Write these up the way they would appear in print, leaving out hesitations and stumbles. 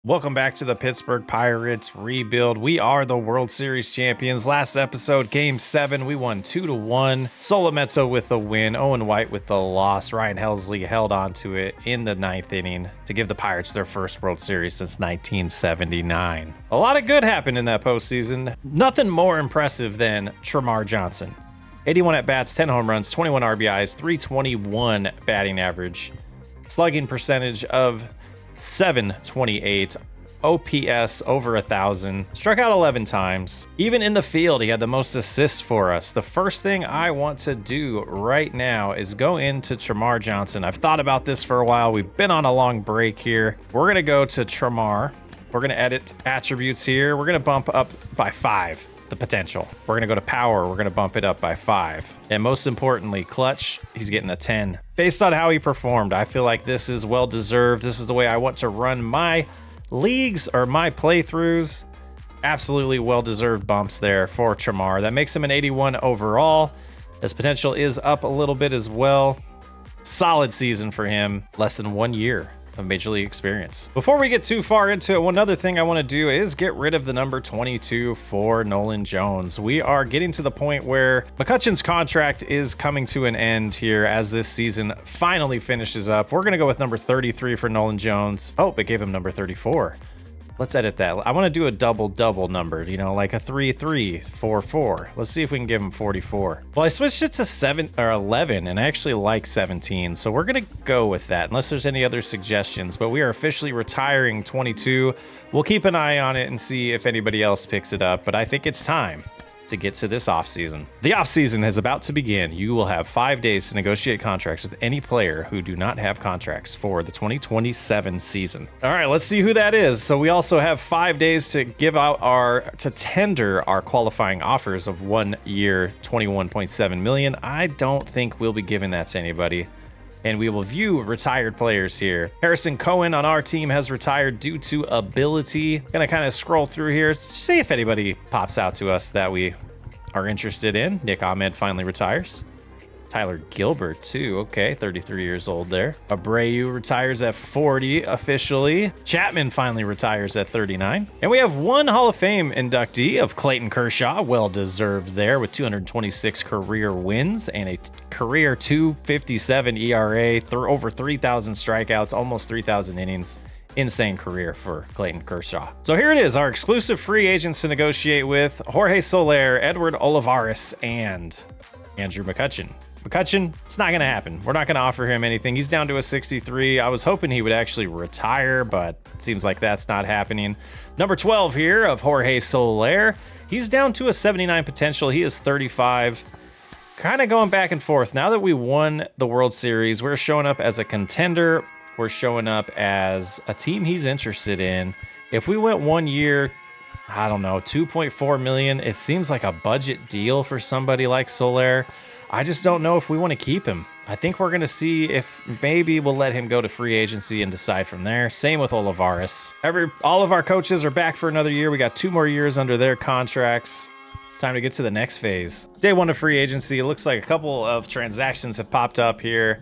Welcome back to the Pittsburgh Pirates Rebuild. We are the World Series champions. Last episode, Game 7, we won 2-1. Solometto with the win, Owen White with the loss. Ryan Helsley held on to it in the 9th inning to give the Pirates their first World Series since 1979. A lot of good happened in that postseason. Nothing more impressive than Tremar Johnson. 81 at-bats, 10 home runs, 21 RBIs, 321 batting average, slugging percentage of .728, OPS over 1,000, struck out 11 times. Even in the field, he had the most assists for us. The first thing I want to do right now is go into Tremar Johnson. I've thought about this for a while. We've been on a long break here. We're going to go to Tremar. We're going to edit attributes here. We're going to bump up by 5. The potential. We're going to go to power. We're going to bump it up by 5. And most importantly, clutch, he's getting a 10. Based on how he performed, I feel like this is well deserved. This is the way I want to run my leagues or my playthroughs. Absolutely well deserved bumps there for Tremar. That makes him an 81 overall. His potential is up a little bit as well. Solid season for him. Less than 1 year of major league experience. Before we get too far into it, one other thing I want to do is get rid of the number 22 for Nolan Jones. We are getting to the point where McCutchen's contract is coming to an end here as this season finally finishes up. We're going to go with number 33 for Nolan Jones. Oh, it gave him number 34. Let's edit that. I want to do a double number, you know, like a 3-3-4-4. Let's see if we can give him 44. Well, I switched it to 7 or 11, and I actually like 17, so we're gonna go with that, unless there's any other suggestions. But we are officially retiring 22. We'll keep an eye on it and see if anybody else picks it up. But I think it's time to get to this offseason. The offseason is about to begin. You will have 5 days to negotiate contracts with any player who do not have contracts for the 2027 season. All right, let's see who that is. So we also have 5 days to tender our qualifying offers of 1 year, $21.7 million. I don't think we'll be giving that to anybody. And we will view retired players here. Harrison Cohen on our team has retired due to ability. Gonna kind of scroll through here, see if anybody pops out to us that we are interested in. Nick Ahmed finally retires. Tyler Gilbert too, okay, 33 years old there. Abreu retires at 40 officially. Chapman finally retires at 39. And we have one Hall of Fame inductee of Clayton Kershaw, well deserved there with 226 career wins and a career 2.57 ERA, over 3,000 strikeouts, almost 3,000 innings. Insane career for Clayton Kershaw. So here it is, our exclusive free agents to negotiate with: Jorge Soler, Edward Olivares, and Andrew McCutchen. McCutchen, it's not going to happen. We're not going to offer him anything. He's down to a 63. I was hoping he would actually retire, but it seems like that's not happening. Number 12 here of Jorge Soler. He's down to a 79 potential. He is 35. Kind of going back and forth. Now that we won the World Series, we're showing up as a contender. We're showing up as a team he's interested in. If we went 1 year, I don't know, $2.4 million, it seems like a budget deal for somebody like Soler. I just don't know if we want to keep him. I think we're going to see if maybe we'll let him go to free agency and decide from there. Same with Olivares. All of our coaches are back for another year. We got 2 more years under their contracts. Time to get to the next phase. Day 1 of free agency. It looks like a couple of transactions have popped up here.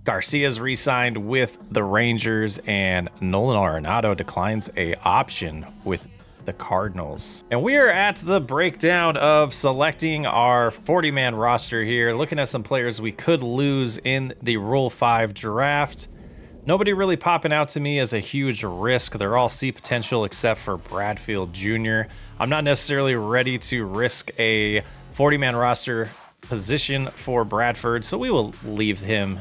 Garcia's re-signed with the Rangers, and Nolan Arenado declines a option with the Cardinals. And we are at the breakdown of selecting our 40-man roster here, looking at some players we could lose in the Rule 5 draft. Nobody really popping out to me as a huge risk. They're all C potential except for Bradfield Jr. I'm not necessarily ready to risk a 40-man roster position for Bradford, so we will leave him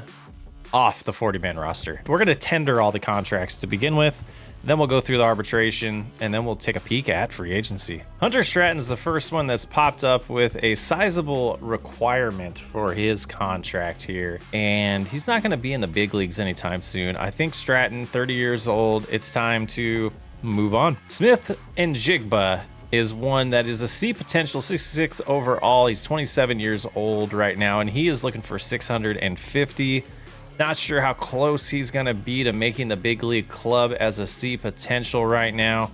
off the 40-man roster. We're going to tender all the contracts to begin with. Then we'll go through the arbitration, and then we'll take a peek at free agency. Hunter Stratton's the first one that's popped up with a sizable requirement for his contract here, and he's not going to be in the big leagues anytime soon. I think Stratton, 30 years old, it's time to move on. Smith and Jigba is one that is a C potential, 66 overall. He's 27 years old right now, and he is looking for 650. Not sure how close he's going to be to making the big league club as a C potential right now.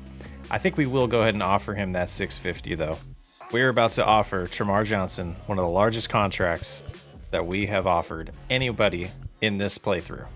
I think we will go ahead and offer him that 650 though. We're about to offer Tremar Johnson one of the largest contracts that we have offered anybody in this playthrough.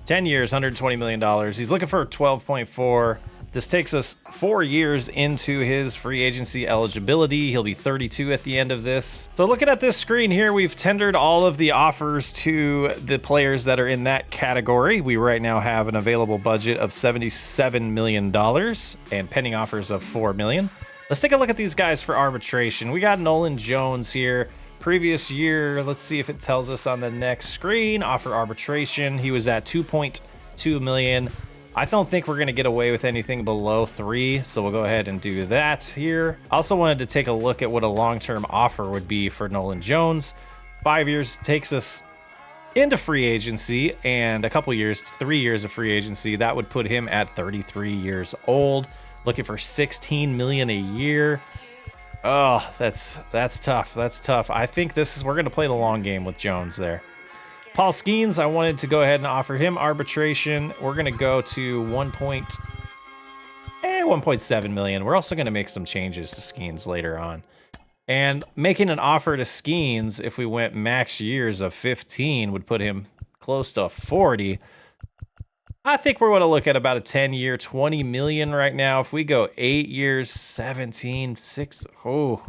10 years, $120 million. He's looking for 12.4. This takes us 4 years into his free agency eligibility. He'll be 32 at the end of this. So looking at this screen here, we've tendered all of the offers to the players that are in that category. We right now have an available budget of $77 million and pending offers of $4 million. Let's take a look at these guys for arbitration. We got Nolan Jones here. Previous year, let's see if it tells us on the next screen. Offer arbitration, he was at $2.2 million. I don't think we're going to get away with anything below 3, so we'll go ahead and do that here. Also wanted to take a look at what a long-term offer would be for Nolan Jones. 5 years takes us into free agency, and a couple years, 3 years of free agency, that would put him at 33 years old, looking for $16 million a year. Oh, that's tough. That's tough. I think we're going to play the long game with Jones there. Paul Skeens, I wanted to go ahead and offer him arbitration. We're going to go to 1.7 million. We're also going to make some changes to Skeens later on. And making an offer to Skeens, if we went max years of 15, would put him close to 40. I think we're going to look at about a 10-year, 20 million right now. If we go 8 years, 17, 6, oh.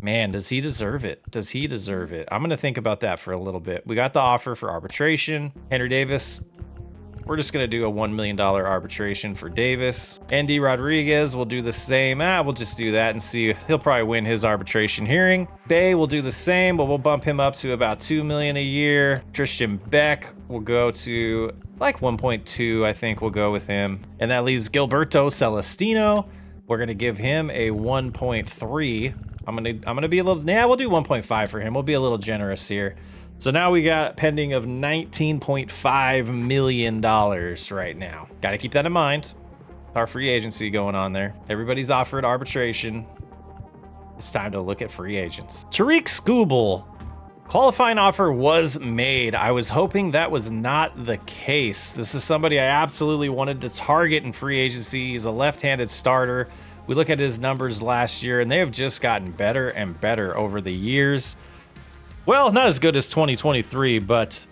Man, does he deserve it? Does he deserve it? I'm going to think about that for a little bit. We got the offer for arbitration. Henry Davis, we're just going to do a $1 million arbitration for Davis. Andy Rodriguez will do the same. We'll just do that and see if he'll probably win his arbitration hearing. Bay will do the same, but we'll bump him up to about $2 million a year. Christian Beck will go to like 1.2, I think we'll go with him. And that leaves Gilberto Celestino. We're going to give him a 1.3. I'm gonna be a little, we'll do 1.5 for him. We'll be a little generous here. So now we got pending of $19.5 million right now. Got to keep that in mind. Our free agency going on there. Everybody's offered arbitration. It's time to look at free agents. Tariq Skubal, qualifying offer was made. I was hoping that was not the case. This is somebody I absolutely wanted to target in free agency. He's a left-handed starter. We look at his numbers last year, and they have just gotten better and better over the years. Well, not as good as 2023, but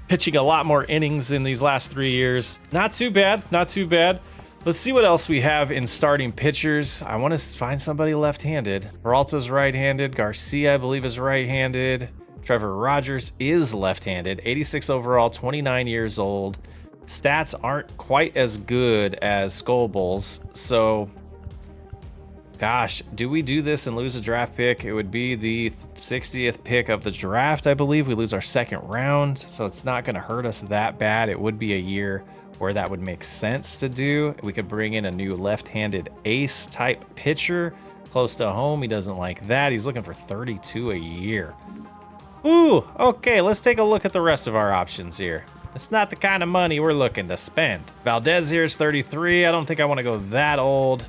pitching a lot more innings in these last 3 years. Not too bad, not too bad. Let's see what else we have in starting pitchers. I want to find somebody left-handed. Peralta's right-handed. Garcia, I believe, is right-handed. Trevor Rogers is left-handed. 86 overall, 29 years old. Stats aren't quite as good as Skullballs, so... Gosh, do we do this and lose a draft pick? It would be the 60th pick of the draft, I believe. We lose our second round, so it's not going to hurt us that bad. It would be a year where that would make sense to do. We could bring in a new left-handed ace-type pitcher close to home. He doesn't like that. He's looking for 32 a year. Ooh, okay, let's take a look at the rest of our options here. It's not the kind of money we're looking to spend. Valdez here is 33. I don't think I want to go that old.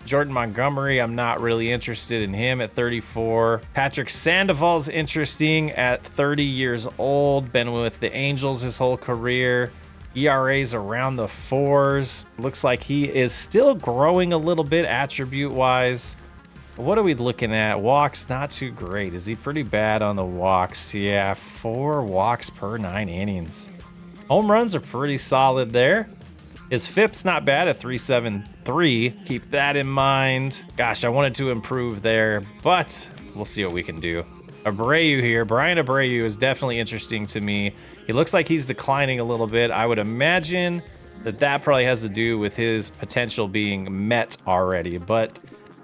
Jordan Montgomery, I'm not really interested in him at 34. Patrick Sandoval's interesting at 30 years old. Been with the Angels his whole career. ERA's around the 4s. Looks like he is still growing a little bit attribute-wise. What are we looking at? Walks, not too great. Is he pretty bad on the walks? Yeah, 4 walks per 9 innings. Home runs are pretty solid there. His FIP's not bad at 3.73. Keep that in mind. Gosh, I wanted to improve there, but we'll see what we can do. Abreu here. Brian Abreu is definitely interesting to me. He looks like he's declining a little bit. I would imagine that probably has to do with his potential being met already, but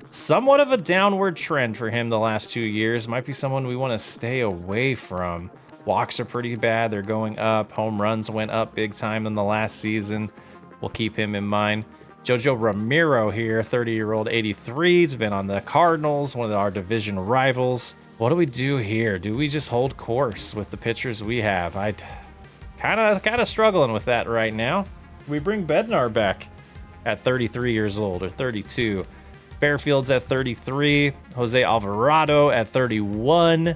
somewhat of a downward trend for him the last 2 years. Might be someone we want to stay away from. Walks are pretty bad. They're going up. Home runs went up big time in the last season. We'll keep him in mind. Jojo Ramiro here, 30-year-old, 83. He's been on the Cardinals, one of our division rivals. What do we do here? Do we just hold course with the pitchers we have? I kind of struggling with that right now. We bring Bednar back at 33 years old, or 32. Fairfield's at 33. Jose Alvarado at 31.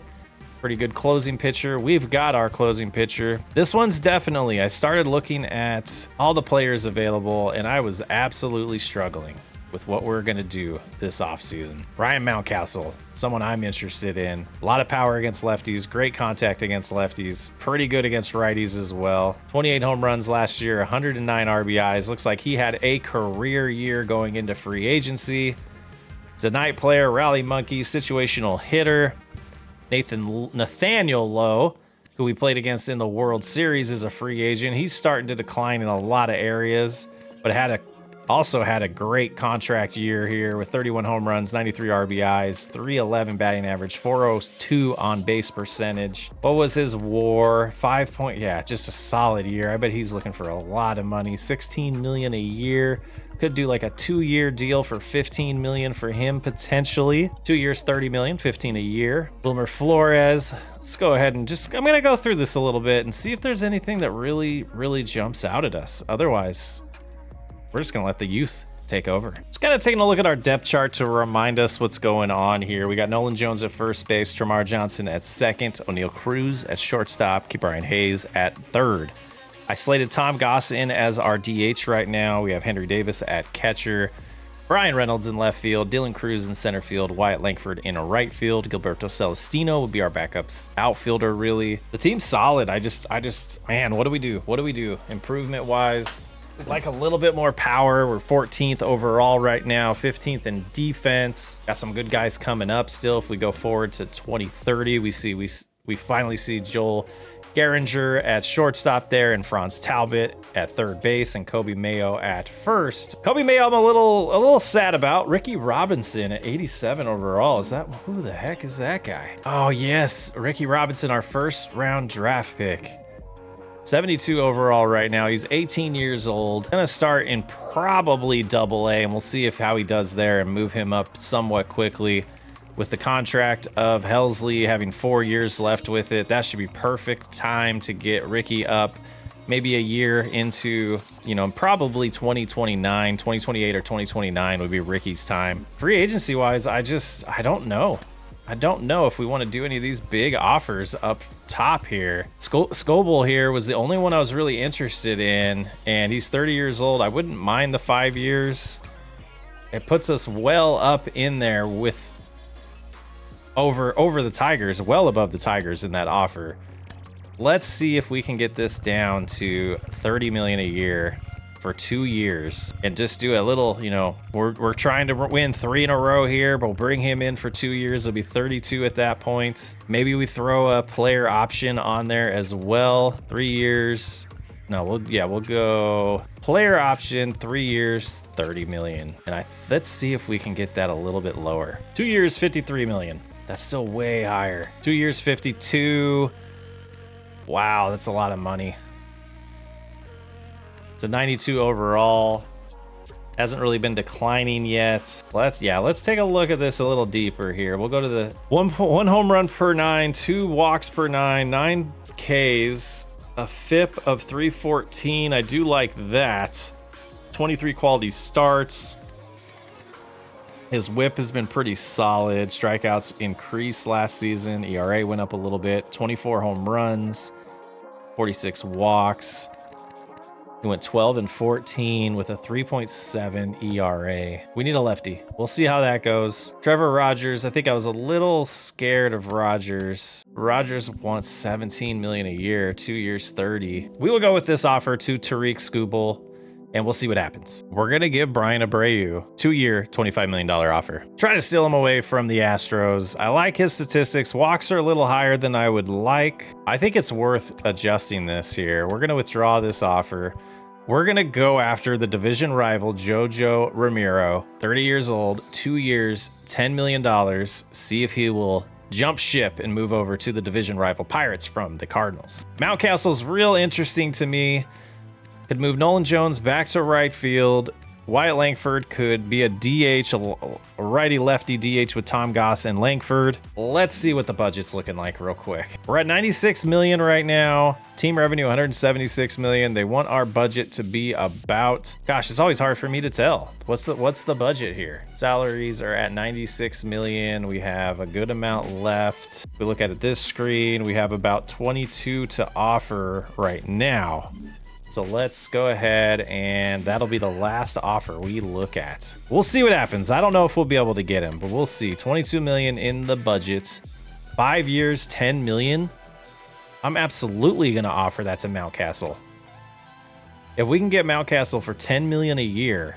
Pretty good closing pitcher. We've got our closing pitcher. This one's I started looking at all the players available, and I was absolutely struggling with what we're going to do this offseason. Ryan Mountcastle, someone I'm interested in. A lot of power against lefties, great contact against lefties, pretty good against righties as well. 28 home runs last year, 109 RBIs. Looks like he had a career year going into free agency. He's a night player, rally monkey, situational hitter. Nathaniel Lowe, who we played against in the World Series, is a free agent. He's starting to decline in a lot of areas, but also had a great contract year here with 31 home runs, 93 RBIs, 311 batting average, 402 on base percentage. What was his WAR? 5 point. Yeah, just a solid year. I bet he's looking for a lot of money. 16 million a year. Could do like a 2-year deal for 15 million for him potentially. 2 years, 30 million, 15 a year. Bloomer Flores. Let's go ahead and I'm gonna go through this a little bit and see if there's anything that really jumps out at us. Otherwise, we're just gonna let the youth take over. Just kind of taking a look at our depth chart to remind us what's going on here. We got Nolan Jones at first base, Tremar Johnson at second, O'Neal Cruz at shortstop, Brian Hayes at third. I slated Tom Goss in as our DH right now. We have Henry Davis at catcher, Brian Reynolds in left field, Dylan Cruz in center field, Wyatt Langford in a right field, Gilberto Celestino would be our backup outfielder, really. The team's solid. Man, what do we do? What do we do? Improvement-wise, like a little bit more power. We're 14th overall right now, 15th in defense. Got some good guys coming up still. If we go forward to 2030, we finally see Joel Geringer at shortstop there, and Franz Talbot at third base, and Kobe Mayo at first. Kobe Mayo I'm a little sad about. Ricky Robinson at 87 overall. Who the heck is that guy? Oh yes, Ricky Robinson, our first round draft pick. 72 overall right now. He's 18 years old. Gonna start in probably AA, and we'll see how he does there and move him up somewhat quickly. With the contract of Helsley having 4 years left with it, that should be perfect time to get Ricky up. Maybe a year into, probably 2029, 2028 or 2029 would be Ricky's time. Free agency wise, I don't know. I don't know if we want to do any of these big offers up top here. Scoble here was the only one I was really interested in, and he's 30 years old. I wouldn't mind the 5 years. It puts us well up in there with over the Tigers, well above the Tigers in that offer. Let's see if we can get this down to 30 million a year for 2 years and just do a little, we're trying to win 3 in a row here, but we'll bring him in for 2 years. It'll be 32 at that point. Maybe we throw a player option on there as well. 3 years. No, we'll go player option, 3 years, 30 million. And let's see if we can get that a little bit lower. 2 years, 53 million. That's still way higher. 2 years, 52. Wow, that's a lot of money. It's a 92 overall. Hasn't really been declining yet. Let's take a look at this a little deeper here. We'll go to the one home run per 9, 2 walks per 9, 9 Ks, a FIP of 314. I do like that. 23 quality starts. His whip has been pretty solid. Strikeouts increased last season. ERA went up a little bit. 24 home runs, 46 walks. He went 12 and 14 with a 3.7 ERA. We need a lefty. We'll see how that goes. Trevor Rogers, I think I was a little scared of Rogers. Rogers wants 17 million a year, 2 years, 30. We will go with this offer to Tariq Skubal, and we'll see what happens. We're gonna give Brian Abreu 2-year, $25 million offer. Try to steal him away from the Astros. I like his statistics. Walks are a little higher than I would like. I think it's worth adjusting this here. We're gonna withdraw this offer. We're gonna go after the division rival, Jojo Ramiro, 30 years old, 2 years, $10 million. See if he will jump ship and move over to the division rival Pirates from the Cardinals. Mountcastle's real interesting to me. Could move Nolan Jones back to right field. Wyatt Langford could be a DH, a righty-lefty DH with Tom Goss and Langford. Let's see what the budget's looking like real quick. We're at 96 million right now. Team revenue, 176 million. They want our budget to be about, gosh, it's always hard for me to tell. What's the budget here? Salaries are at 96 million. We have a good amount left. If we look at it this screen, we have about 22 to offer right now. So let's go ahead, and that'll be the last offer we look at. We'll see what happens. I don't know if we'll be able to get him, but we'll see. 22 million in the budget. 5 years, 10 million. I'm absolutely going to offer that to Mountcastle. If we can get Mountcastle for 10 million a year,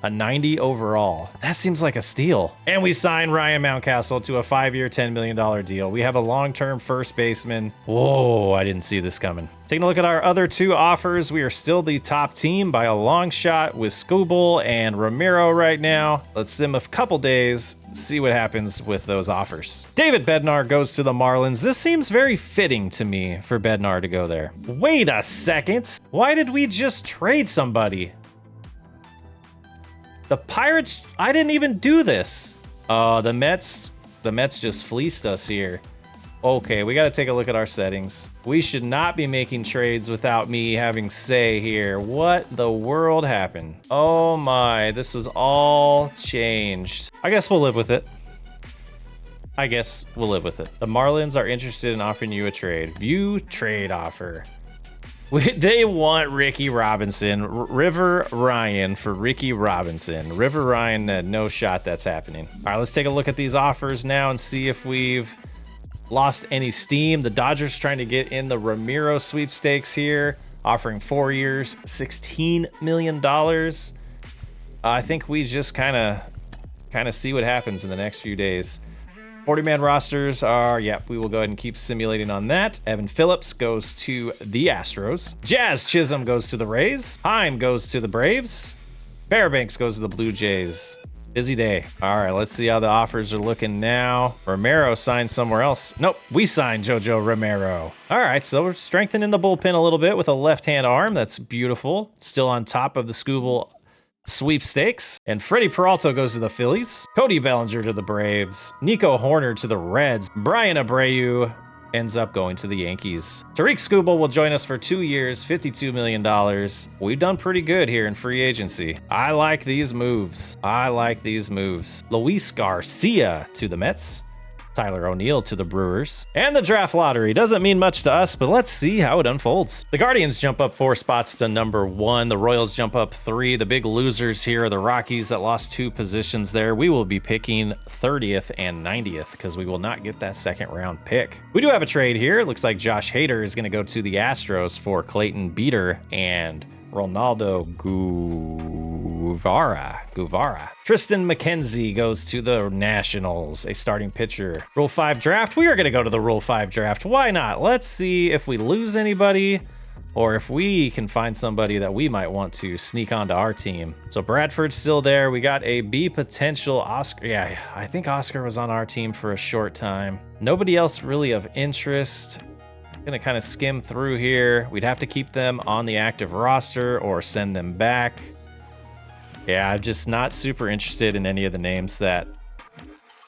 a 90 overall, that seems like a steal. And we signed Ryan Mountcastle to a 5-year, $10 million deal. We have a long-term first baseman. Whoa, I didn't see this coming. Taking a look at our other two offers, we are still the top team by a long shot with Skubal and Ramiro right now. Let's sim a couple days, see what happens with those offers. David Bednar goes to the Marlins. This seems very fitting to me for Bednar to go there. Wait a second. Why did we just trade somebody? The Pirates, I didn't even do this. The Mets just fleeced us here. Okay, we got to take a look at our settings. We should not be making trades without me having say here. What the world happened? Oh my, this was all changed. I guess we'll live with it. The Marlins are interested in offering you a trade. View trade offer. They want Ricky Robinson, River Ryan for Ricky Robinson. River Ryan, no shot that's happening. All right, let's take a look at these offers now and see if we've lost any steam. The Dodgers trying to get in the Ramiro sweepstakes here, offering 4 years, $16 million. I think we just kind of see what happens in the next few days. 40-man rosters are, we will go ahead and keep simulating on that. Evan Phillips goes to the Astros. Jazz Chisholm goes to the Rays. Heim goes to the Braves. Fairbanks goes to the Blue Jays. Busy day. All right, let's see how the offers are looking now. Romero signed somewhere else. Nope, we signed Jojo Romero. All right, so we're strengthening the bullpen a little bit with a left-hand arm. That's beautiful. Still on top of the Skubal sweepstakes. And Freddie Peralta goes to the Phillies. Cody Bellinger to the Braves. Nico Horner to the Reds. Brian Abreu ends up going to the Yankees. Tariq Skubal will join us for 2 years, $52 million. We've done pretty good here in free agency. I like these moves. Luis Garcia to the Mets. Tyler O'Neill to the Brewers. And the draft lottery doesn't mean much to us, but let's see how it unfolds. The Guardians jump up 4 spots to number 1. The Royals jump up 3. The big losers here are the Rockies that lost 2 positions there. We will be picking 30th and 90th because we will not get that second round pick. We do have a trade here. It looks like Josh Hader is going to go to the Astros for Clayton Beeter and Ronaldo Guevara. Tristan McKenzie goes to the Nationals, a starting pitcher. Rule 5 draft. We are going to go to the Rule 5 draft. Why not? Let's see if we lose anybody or if we can find somebody that we might want to sneak onto our team. So Bradford's still there. We got a B potential Oscar. Yeah, I think Oscar was on our team for a short time. Nobody else really of interest. Gonna kind of skim through here. We'd have to keep them on the active roster or send them back. Yeah, I'm just not super interested in any of the names that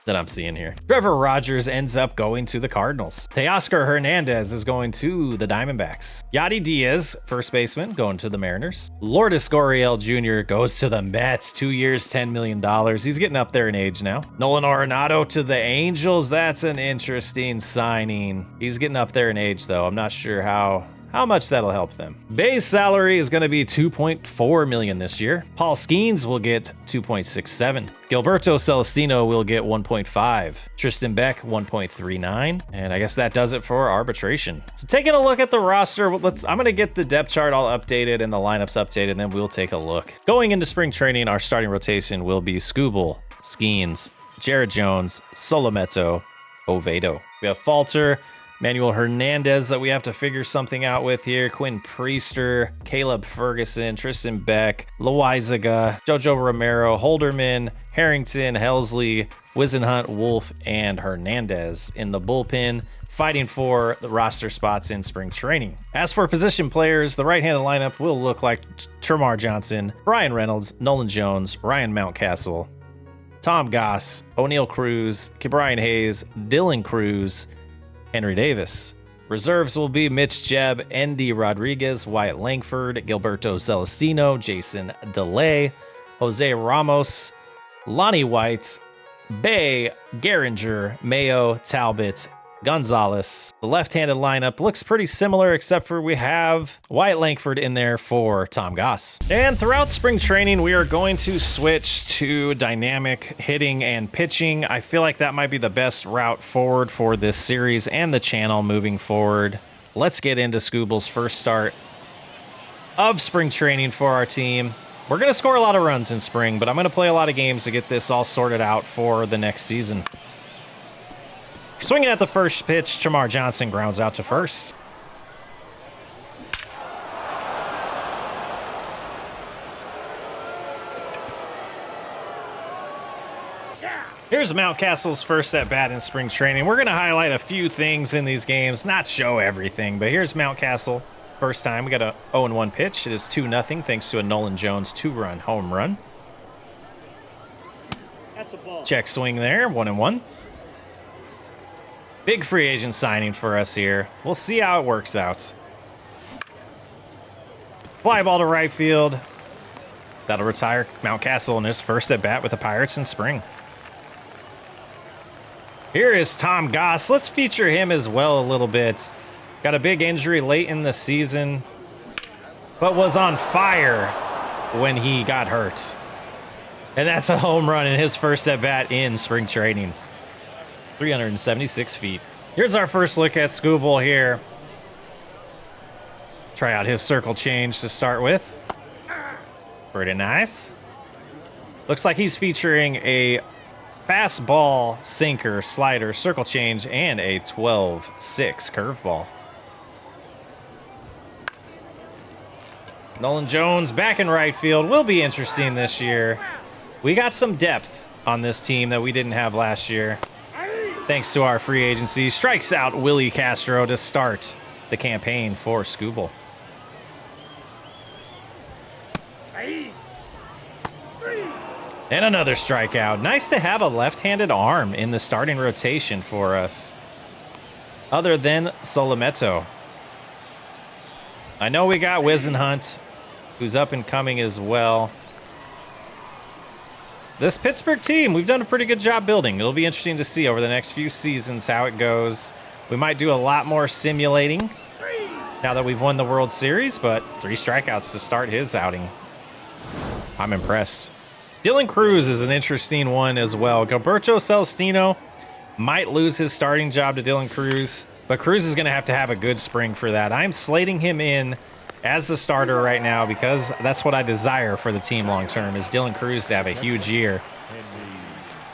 I'm seeing here. Trevor Rogers ends up going to the Cardinals. Teoscar Hernandez is going to the Diamondbacks. Yadi Diaz, first baseman, going to the Mariners. Lourdes Gurriel Jr. goes to the Mets, 2 years, $10 million. He's getting up there in age now. Nolan Arenado to the Angels. That's an interesting signing. He's getting up there in age, though. I'm not sure how much that'll help them. Base salary is going to be $2.4 million this year. Paul Skeens will get $2.67. Gilberto Celestino will get $1.5. Tristan Beck, $1.39. And I guess that does it for arbitration. So taking a look at the roster, I'm going to get the depth chart all updated and the lineups updated, and then we'll take a look. Going into spring training, our starting rotation will be Skubal, Skeens, Jared Jones, Solometo, Oviedo. We have Falter, Manuel Hernandez that we have to figure something out with here. Quinn Priester, Caleb Ferguson, Tristan Beck, Loizaga, Jojo Romero, Holderman, Harrington, Helsley, Wisenhunt, Wolf, and Hernandez in the bullpen, fighting for the roster spots in spring training. As for position players, the right-handed lineup will look like Termarr Johnson, Brian Reynolds, Nolan Jones, Ryan Mountcastle, Tom Goss, O'Neill Cruz, Ke'Bryan Hayes, Dylan Cruz, Henry Davis. Reserves will be Mitch Jebb, Endy Rodriguez, Wyatt Langford, Gilberto Celestino, Jason DeLay, Jose Ramos, Lonnie White, Bay, Garinger, Mayo, Talbot, Gonzalez. The left-handed lineup looks pretty similar, except for we have Wyatt Langford in there for Tom Goss. And throughout spring training, we are going to switch to dynamic hitting and pitching. I feel like that might be the best route forward for this series and the channel moving forward. Let's get into Scooble's first start of spring training for our team. We're going to score a lot of runs in spring, but I'm going to play a lot of games to get this all sorted out for the next season. Swinging at the first pitch, Chamar Johnson grounds out to first. Here's Mountcastle's first at bat in spring training. We're going to highlight a few things in these games, not show everything, but here's Mountcastle. First time, we got a 0-1 pitch. It is 2-0 thanks to a Nolan Jones 2-run home run. That's a ball. Check swing there, 1-1. Big free agent signing for us here. We'll see how it works out. Fly ball to right field. That'll retire Mountcastle in his first at bat with the Pirates in spring. Here is Tom Goss. Let's feature him as well a little bit. Got a big injury late in the season, but was on fire when he got hurt. And that's a home run in his first at bat in spring training. 376 feet. Here's our first look at Scooble here. Try out his circle change to start with. Pretty nice. Looks like he's featuring a fastball, sinker, slider, circle change, and a 12-6 curveball. Nolan Jones back in right field will be interesting this year. We got some depth on this team that we didn't have last year. Thanks to our free agency, strikes out Willie Castro to start the campaign for Scooble. And another strikeout. Nice to have a left-handed arm in the starting rotation for us, other than Solometo. I know we got Wisenhunt, who's up and coming as well. This Pittsburgh team, we've done a pretty good job building. It'll be interesting to see over the next few seasons how it goes. We might do a lot more simulating now that we've won the World Series, but 3 strikeouts to start his outing. I'm impressed. Dylan Cruz is an interesting one as well. Gilberto Celestino might lose his starting job to Dylan Cruz, but Cruz is going to have a good spring for that. I'm slating him in as the starter right now because that's what I desire for the team long term, is Dylan Cruz to have a huge year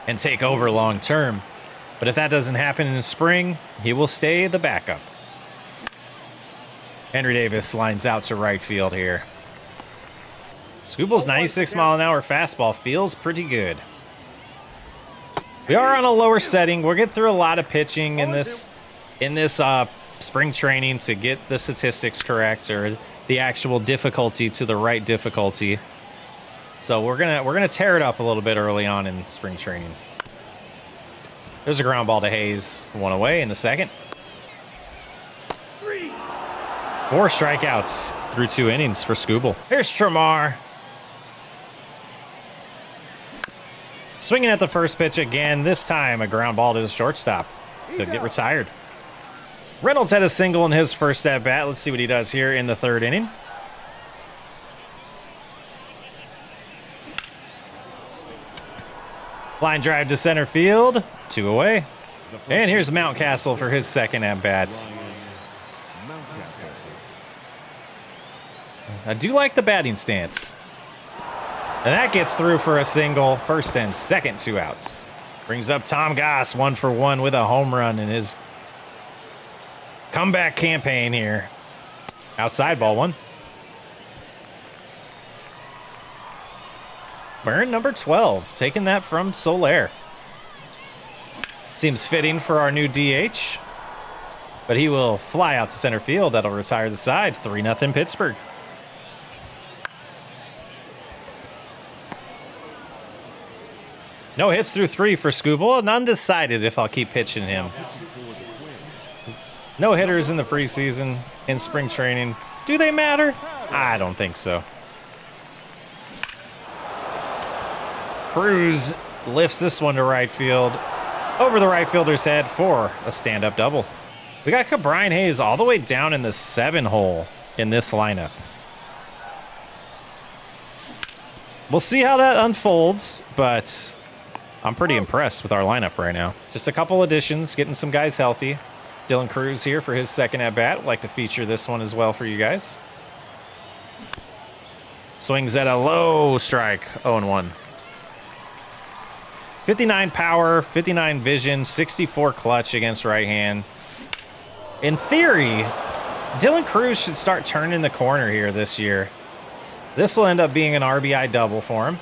and take over long term. But if that doesn't happen in the spring, he will stay the backup. Henry Davis lines out to right field here. Scooble's 96-mile-an-hour fastball feels pretty good. We are on a lower setting. We'll get through a lot of pitching in this spring training to get the statistics correct, or the actual difficulty to the right difficulty. So we're gonna tear it up a little bit early on in spring training. There's a ground ball to Hayes, 1 away in the second. 4 strikeouts through 2 innings for Scooble. Here's Tremar. Swinging at the first pitch again, this time a ground ball to the shortstop. Could get retired. Reynolds had a single in his first at bat. Let's see what he does here in the 3rd inning. Line drive to center field, 2 away. And here's Mountcastle for his second at bat. I do like the batting stance. And that gets through for a single. First and second, 2 outs. Brings up Tom Goss, 1 for 1 with a home run in his comeback campaign here. Outside ball 1. Burn number 12, taking that from Soler. Seems fitting for our new DH, but he will fly out to center field. That'll retire the side. 3-0 Pittsburgh. No hits through 3 for Scooble, and undecided if I'll keep pitching him. No hitters in the preseason, in spring training. Do they matter? I don't think so. Cruz lifts this one to right field. over the right fielder's head for a stand-up double. We got Brian Hayes all the way down in the 7 hole in this lineup. We'll see how that unfolds, but I'm pretty impressed with our lineup right now. Just a couple additions, getting some guys healthy. Dylan Cruz here for his second at-bat. I'd like to feature this one as well for you guys. Swings at a low strike, 0-1. 59 power, 59 vision, 64 clutch against right hand. In theory, Dylan Cruz should start turning the corner here this year. This will end up being an RBI double for him,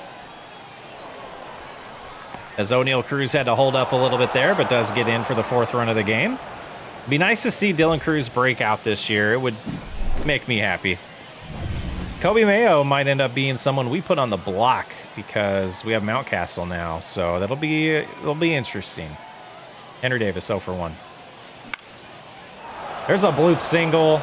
as O'Neal Cruz had to hold up a little bit there, but does get in for the 4th run of the game. Be nice to see Dylan Cruz break out this year. It would make me happy. Kobe Mayo might end up being someone we put on the block because we have Mountcastle now, so it'll be interesting. Henry Davis 0 for 1. There's a bloop single.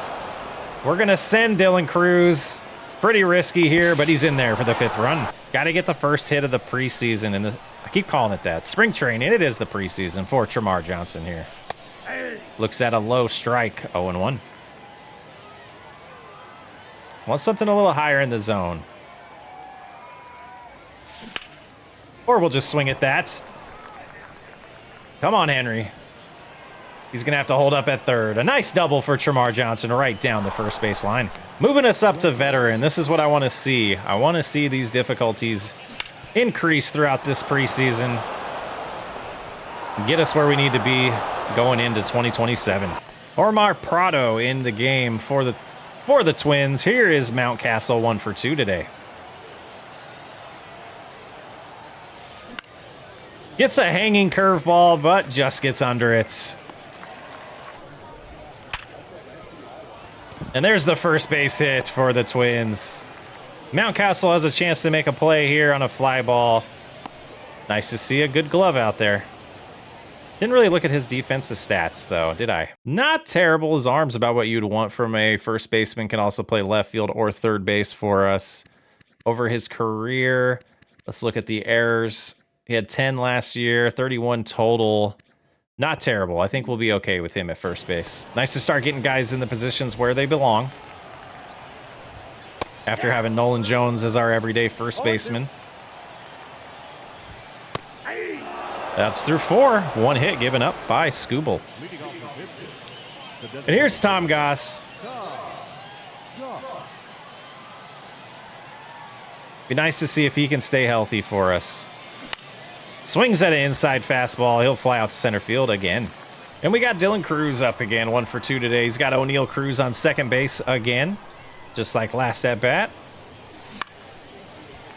We're gonna send Dylan Cruz. Pretty risky here, but he's in there for the 5th run. Got to get the first hit of the preseason, and I keep calling it that. Spring training, it is the preseason for Tremar Johnson here. Looks at a low strike, 0-1. Want something a little higher in the zone. Or we'll just swing at that. Come on, Henry. He's going to have to hold up at 3rd. A nice double for Tremar Johnson right down the first base line. Moving us up to veteran. This is what I want to see. I want to see these difficulties increase throughout this preseason. Get us where we need to be going into 2027. Omar Prado in the game for the Twins. Here is Mountcastle 1 for 2 today. Gets a hanging curveball, but just gets under it. And there's the first base hit for the Twins. Mountcastle has a chance to make a play here on a fly ball. Nice to see a good glove out there. Didn't really look at his defensive stats, though, did I? Not terrible. His arm's about what you'd want from a first baseman. Can also play left field or third base for us. Over his career, let's look at the errors. He had 10 last year, 31 total. Not terrible. I think we'll be okay with him at first base. Nice to start getting guys in the positions where they belong. After having Nolan Jones as our everyday first baseman. That's through 4. 1 hit given up by Skubal. And here's Tom Goss. Be nice to see if he can stay healthy for us. Swings at an inside fastball. He'll fly out to center field again. And we got Dylan Cruz up again, 1 for 2 today. He's got O'Neal Cruz on second base again, just like last at bat.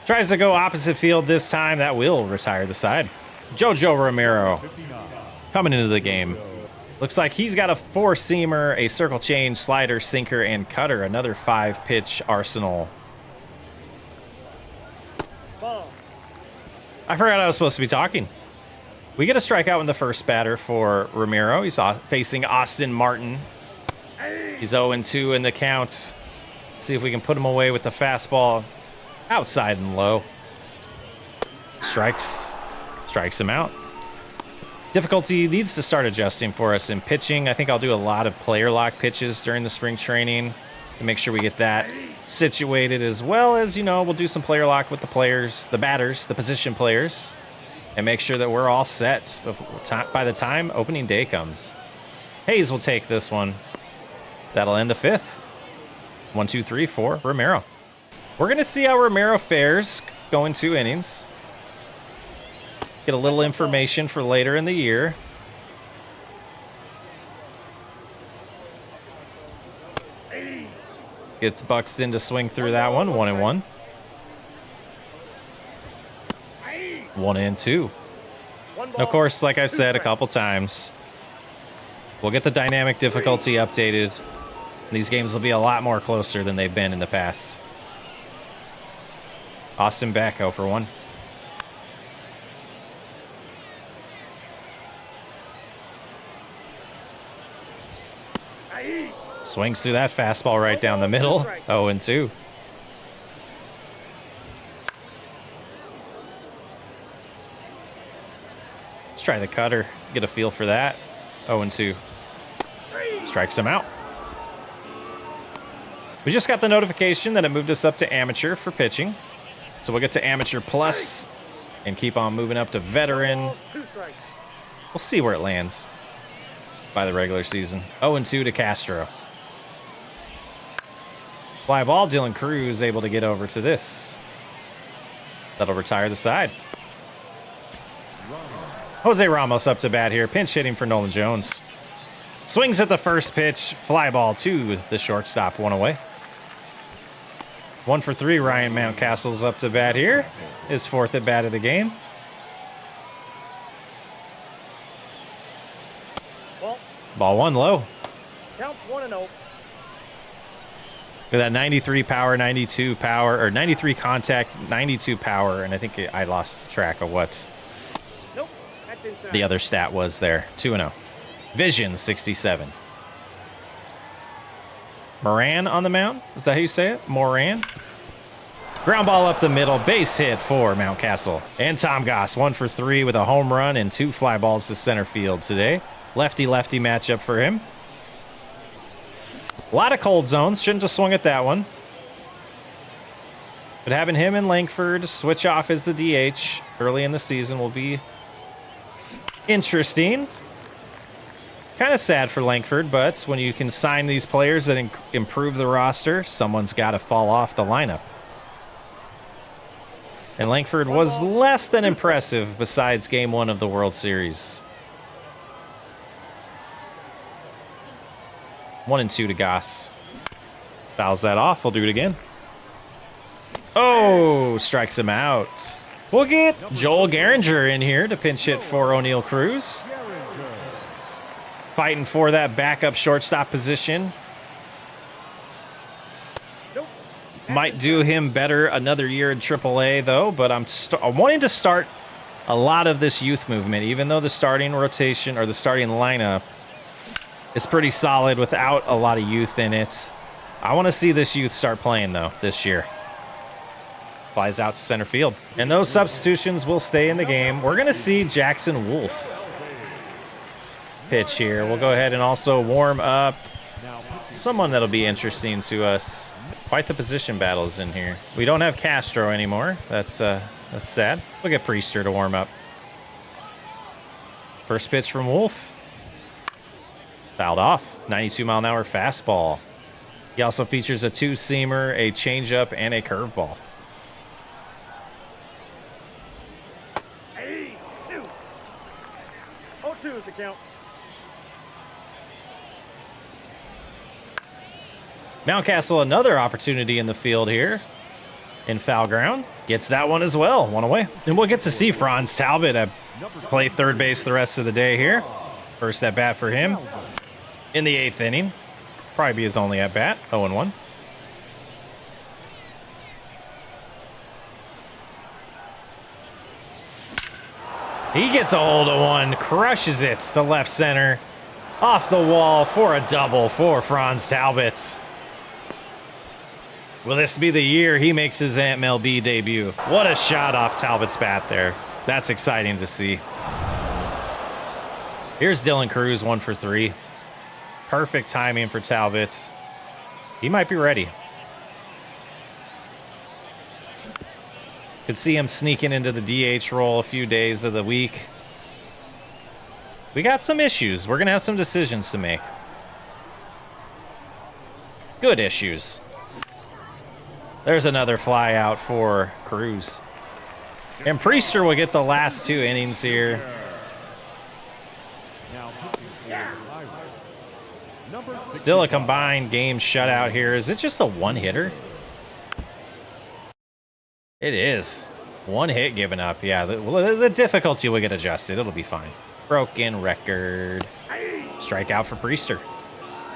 Tries to go opposite field this time. That will retire the side. Jojo Romero coming into the game. Looks like he's got a 4-seamer, a circle change, slider, sinker, and cutter. Another 5-pitch arsenal. I forgot I was supposed to be talking. We get a strikeout in the first batter for Romero. He's facing Austin Martin. He's 0-2 in the count. See if we can put him away with the fastball outside and low. Strikes him out. Difficulty needs to start adjusting for us in pitching. I think I'll do a lot of player lock pitches during the spring training to make sure we get that situated, as well as, you know, we'll do some player lock with the players, the batters, the position players, and make sure that we're all set by the time opening day comes. Hayes will take this one. That'll end the 5th. 1, 2, 3, 4, Romero. We're going to see how Romero fares going 2 innings. Get a little information for later in the year. Gets Buxton to swing through that one. 1-1. 1-2. And of course, like I've said a couple times, we'll get the dynamic difficulty updated. These games will be a lot more closer than they've been in the past. Austin back 0 for 1. Swings through that fastball right down the middle. 0-2. Let's try the cutter. Get a feel for that. 0-2. Strikes him out. We just got the notification that it moved us up to amateur for pitching. So we'll get to amateur plus and keep on moving up to veteran. We'll see where it lands by the regular season. 0-2 to Castro. Fly ball, Dylan Cruz able to get over to this. That'll retire the side. Jose Ramos up to bat here. Pinch hitting for Nolan Jones. Swings at the first pitch. Fly ball to the shortstop. 1 away. 1 for 3. Ryan Mountcastle's up to bat here. His 4th at bat of the game. Ball 1 low. Count 1-0. With that 93 power, 92 power, or 93 contact, 92 power, and I think I lost track of what the other stat was there. 2-0. Vision 67. Moran on the mound. Is that how you say it? Moran. Ground ball up the middle. Base hit for Mountcastle. And Tom Goss 1 for 3 with a home run and 2 fly balls to center field today. Lefty-lefty matchup for him. A lot of cold zones. Shouldn't have swung at that one. But having him and Langford switch off as the DH early in the season will be interesting. Kind of sad for Langford, but when you can sign these players that improve the roster, someone's got to fall off the lineup. And Langford was less than impressive besides Game 1 of the World Series. 1-2 to Goss. Fouls that off. We'll do it again. Oh, strikes him out. We'll get Joel Garinger in here to pinch hit for O'Neal Cruz. Fighting for that backup shortstop position. Might do him better another year in AAA, though, but I'm wanting to start a lot of this youth movement, even though the starting rotation or the starting lineup is pretty solid without a lot of youth in it. I want to see this youth start playing, though, this year. Flies out to center field. And those substitutions will stay in the game. We're going to see Jackson Wolf pitch here. We'll go ahead and also warm up someone that'll be interesting to us. Quite the position battles in here. We don't have Castro anymore. That's sad. We'll get Priester to warm up. First pitch from Wolf. Fouled off. 92-mile-an-hour fastball. He also features a two-seamer, a changeup, and a curveball. Hey, 0-2 is the count. Mountcastle, another opportunity in the field here in foul ground. Gets that one as well. 1 away. And we'll get to see Franz Talbot play third base the rest of the day here. First at bat for him in the 8th inning. Probably be his only at bat. 0-1. He gets a hold of one, crushes it to left center. Off the wall for a double for Franz Talbot. Will this be the year he makes his MLB debut? What a shot off Talbot's bat there. That's exciting to see. Here's Dylan Cruz, 1 for 3. Perfect timing for Talbot. He might be ready. Could see him sneaking into the DH role a few days of the week. We got some issues. We're going to have some decisions to make. Good issues. There's another fly out for Cruz. And Priester will get the last 2 innings here. Still a combined game shutout here. Is it just a one-hitter? It is. 1 hit given up. Yeah, the difficulty will get adjusted. It'll be fine. Broken record. Strikeout for Priester.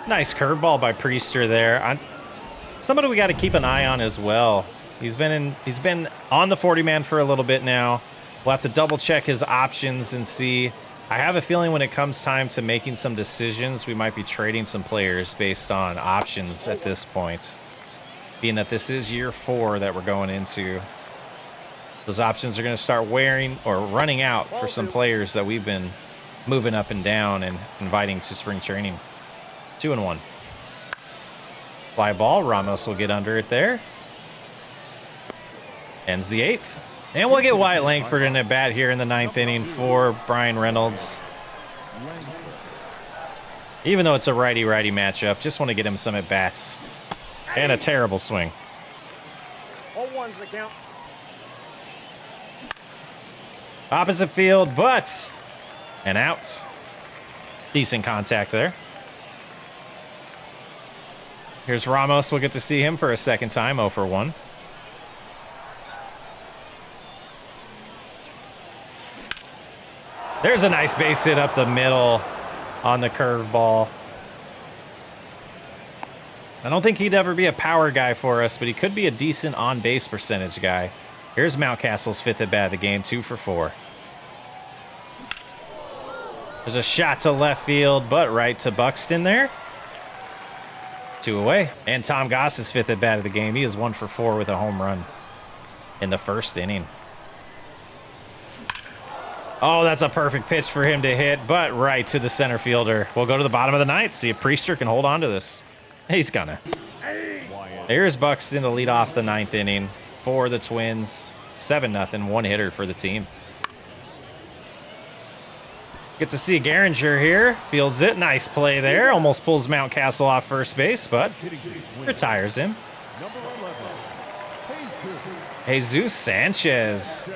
Nice curveball by Priester there. Somebody we got to keep an eye on as well. He's been on the 40-man for a little bit now. We'll have to double check his options and see. I have a feeling when it comes time to making some decisions, we might be trading some players based on options at this point. Being that this is year 4 that we're going into. Those options are going to start wearing or running out for some players that we've been moving up and down and inviting to spring training. 2-1. Fly ball. Ramos will get under it there. Ends the 8th. And we'll get Wyatt Langford in at bat here in the 9th inning for Brian Reynolds. Even though it's a righty-righty matchup, just want to get him some at-bats. And a terrible swing. 0-1's the count. Opposite field, but an out. Decent contact there. Here's Ramos. We'll get to see him for a second time. 0 for 1. There's a nice base hit up the middle on the curveball. I don't think he'd ever be a power guy for us, but he could be a decent on-base percentage guy. Here's Mountcastle's 5th at bat of the game, 2 for 4. There's a shot to left field, but right to Buxton there. 2 away. And Tom Goss's 5th at bat of the game. He is 1 for 4 with a home run in the 1st inning. Oh, that's a perfect pitch for him to hit, but right to the center fielder. We'll go to the bottom of the 9th, see if Priester can hold on to this. He's gonna. Here's Buxton to lead off the 9th inning for the Twins. 7-0, 1 hitter for the team. Get to see Garinger here. Fields it. Nice play there. Almost pulls Mountcastle off first base, but retires him. Jesus Sanchez.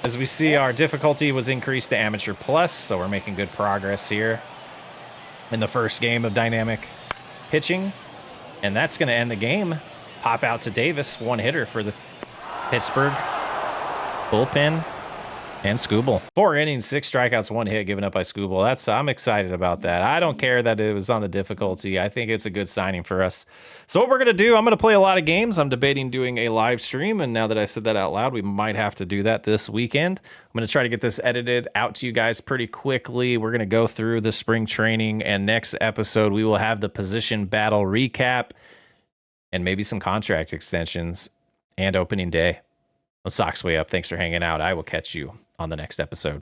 As we see, our difficulty was increased to Amateur Plus, so we're making good progress here in the first game of dynamic pitching. And that's going to end the game. Pop out to Davis, 1 hitter for the Pittsburgh bullpen. And Skubal. 4 innings, 6 strikeouts, 1 hit given up by Skubal. I'm excited about that. I don't care that it was on the difficulty. I think it's a good signing for us. So what we're going to do, I'm going to play a lot of games. I'm debating doing a live stream, and now that I said that out loud, we might have to do that this weekend. I'm going to try to get this edited out to you guys pretty quickly. We're going to go through the spring training, and next episode, we will have the position battle recap and maybe some contract extensions and opening day. Well, Sox Way Up. Thanks for hanging out. I will catch you on the next episode.